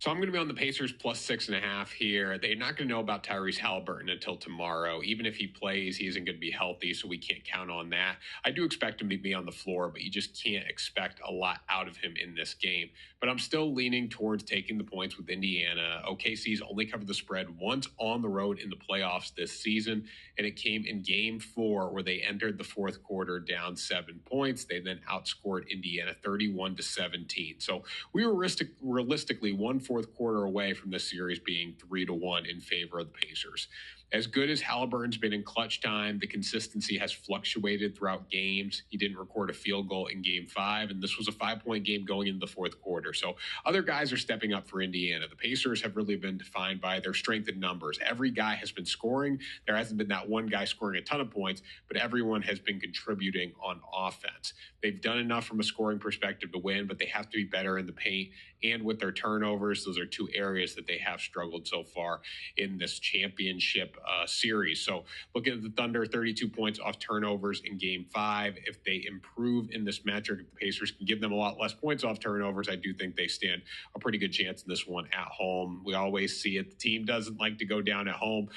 So I'm going to be on the Pacers plus 6.5 here. They're not going to know about Tyrese Halliburton until tomorrow. Even if he plays, he isn't going to be healthy, so we can't count on that. I do expect him to be on the floor, but you just can't expect a lot out of him in this game. But I'm still leaning towards taking the points with Indiana. OKC's only covered the spread once on the road in the playoffs this season, and it came in game 4 where they entered the fourth quarter down 7 points. They then outscored Indiana 31-17. So we were realistically one fourth quarter away from this series being 3-1 in favor of the Pacers. As good as Halliburton's been in clutch time, the consistency has fluctuated throughout games. He didn't record a field goal in game 5, and this was a 5-point game going into the fourth quarter. So other guys are stepping up for Indiana. The Pacers have really been defined by their strength in numbers. Every guy has been scoring. There hasn't been that one guy scoring a ton of points, but everyone has been contributing on offense. They've done enough from a scoring perspective to win, but they have to be better in the paint and with their turnovers. Those are two areas that they have struggled so far in this championship series. So looking at the Thunder, 32 points off turnovers in game 5. If they improve in this metric, if the Pacers can give them a lot less points off turnovers, I do think they stand a pretty good chance in this one at home. We always see it. The team doesn't like to go down at home.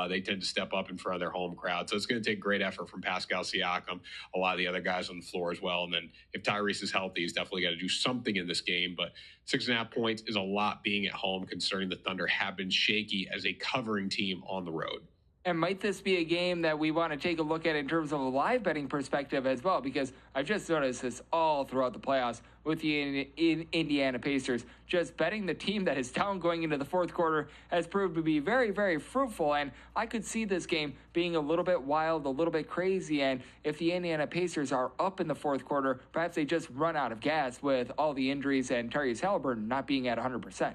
They tend to step up in front of their home crowd. So it's going to take great effort from Pascal Siakam, a lot of the other guys on the floor as well. And then if Tyrese is healthy, he's definitely got to do something in this game. But 6.5 points is a lot being at home, concerning the Thunder have been shaky as a covering team on the road. And might this be a game that we want to take a look at in terms of a live betting perspective as well? Because I've just noticed this all throughout the playoffs with the Indiana Pacers. Just betting the team that is down going into the fourth quarter has proved to be very, very fruitful. And I could see this game being a little bit wild, a little bit crazy. And if the Indiana Pacers are up in the fourth quarter, perhaps they just run out of gas with all the injuries and Tyrese Halliburton not being at 100%.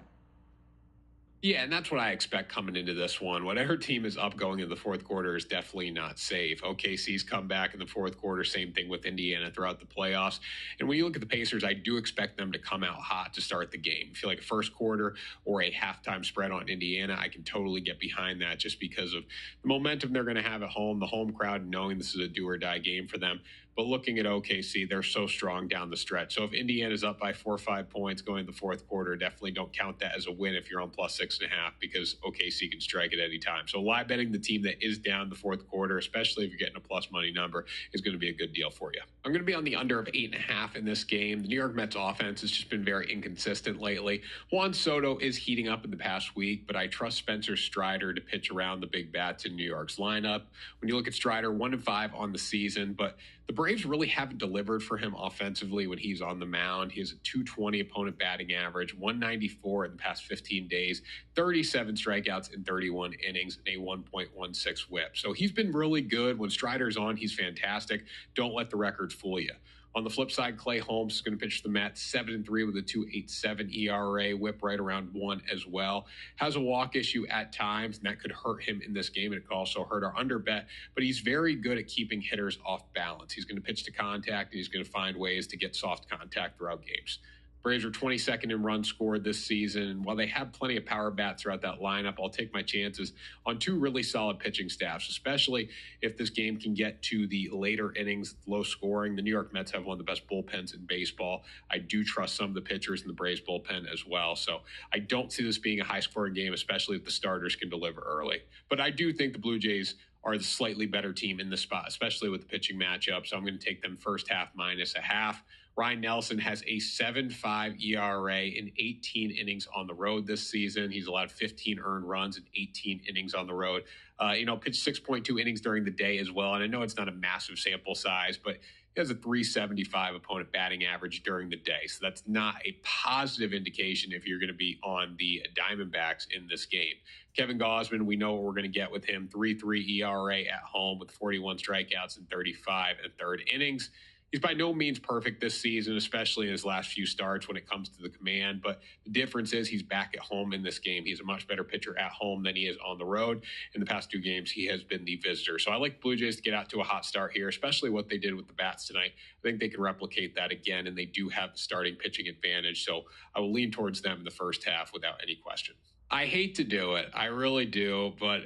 Yeah, and that's what I expect coming into this one. Whatever team is up going into the fourth quarter is definitely not safe. OKC's come back in the fourth quarter, same thing with Indiana throughout the playoffs. And when you look at the Pacers, I do expect them to come out hot to start the game. I feel like a first quarter or a halftime spread on Indiana, I can totally get behind that just because of the momentum they're going to have at home, the home crowd knowing this is a do or die game for them. But looking at OKC, they're so strong down the stretch. So if Indiana's up by 4 or 5 points going into the fourth quarter, definitely don't count that as a win if you're on plus 6.5, because OKC can strike at any time. So live betting the team that is down the fourth quarter, especially if you're getting a plus money number, is going to be a good deal for you. I'm going to be on the under of 8.5 in this game. The New York Mets offense has just been very inconsistent lately. Juan Soto is heating up in the past week, but I trust Spencer Strider to pitch around the big bats in New York's lineup. When you look at Strider, 1-5 on the season, but the Braves really haven't delivered for him offensively when he's on the mound. He has a 220 opponent batting average, 194 in the past 15 days, 37 strikeouts in 31 innings, and a 1.16 whip. So he's been really good. When Strider's on, he's fantastic. Don't let the record fool you. On the flip side, Clay Holmes is going to pitch the Mets 7-3 with a 2.87 ERA, whip right around 1 as well. Has a walk issue at times, and that could hurt him in this game. It could also hurt our under bet, but he's very good at keeping hitters off balance. He's going to pitch to contact, and he's going to find ways to get soft contact throughout games. Braves are 22nd in runs scored this season. And while they have plenty of power bats throughout that lineup, I'll take my chances on 2 really solid pitching staffs, especially if this game can get to the later innings, low scoring. The New York Mets have one of the best bullpens in baseball. I do trust some of the pitchers in the Braves bullpen as well. So I don't see this being a high-scoring game, especially if the starters can deliver early. But I do think the Blue Jays are the slightly better team in this spot, especially with the pitching matchup. So I'm going to take them first half -0.5. Ryan Nelson has a 7.5 ERA in 18 innings on the road this season. He's allowed 15 earned runs in 18 innings on the road. Pitched 6.2 innings during the day as well. And I know it's not a massive sample size, but he has a 375 opponent batting average during the day. So that's not a positive indication if you're going to be on the Diamondbacks in this game. Kevin Gausman, we know what we're going to get with him. 3.3 ERA at home with 41 strikeouts in 35 and third innings. He's by no means perfect this season, especially in his last few starts when it comes to the command. But the difference is he's back at home in this game. He's a much better pitcher at home than he is on the road. In the past 2 games, he has been the visitor. So I like the Blue Jays to get out to a hot start here, especially what they did with the bats tonight. I think they can replicate that again, and they do have the starting pitching advantage. So I will lean towards them in the first half without any question. I hate to do it. I really do. But,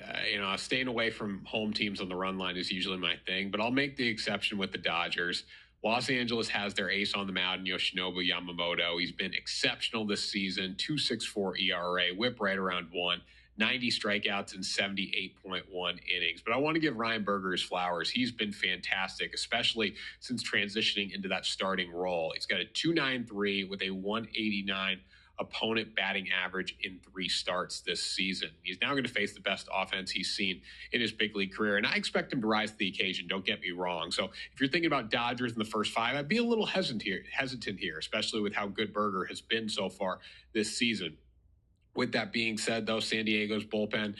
staying away from home teams on the run line is usually my thing. But I'll make the exception with the Dodgers. Los Angeles has their ace on the mound, Yoshinobu Yamamoto. He's been exceptional this season, 2.64 ERA, whip right around 1. 90 strikeouts in 78.1 innings. But I want to give Ryan Berger his flowers. He's been fantastic, especially since transitioning into that starting role. He's got a 293 with a 189 opponent batting average in 3 starts this season. He's now going to face the best offense he's seen in his big league career, and I expect him to rise to the occasion. Don't get me wrong. So if you're thinking about Dodgers in the first 5, I'd be a little hesitant here, especially with how good Berger has been so far this season. With that being said, though, San Diego's bullpen,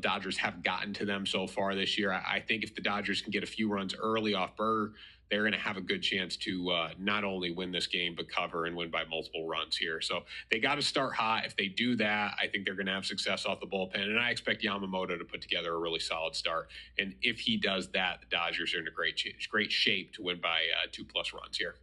Dodgers have gotten to them so far this year. I think if the Dodgers can get a few runs early off Berger, they're going to have a good chance to not only win this game, but cover and win by multiple runs here. So they got to start hot. If they do that, I think they're going to have success off the bullpen. And I expect Yamamoto to put together a really solid start. And if he does that, the Dodgers are in a great shape to win by 2+ runs here.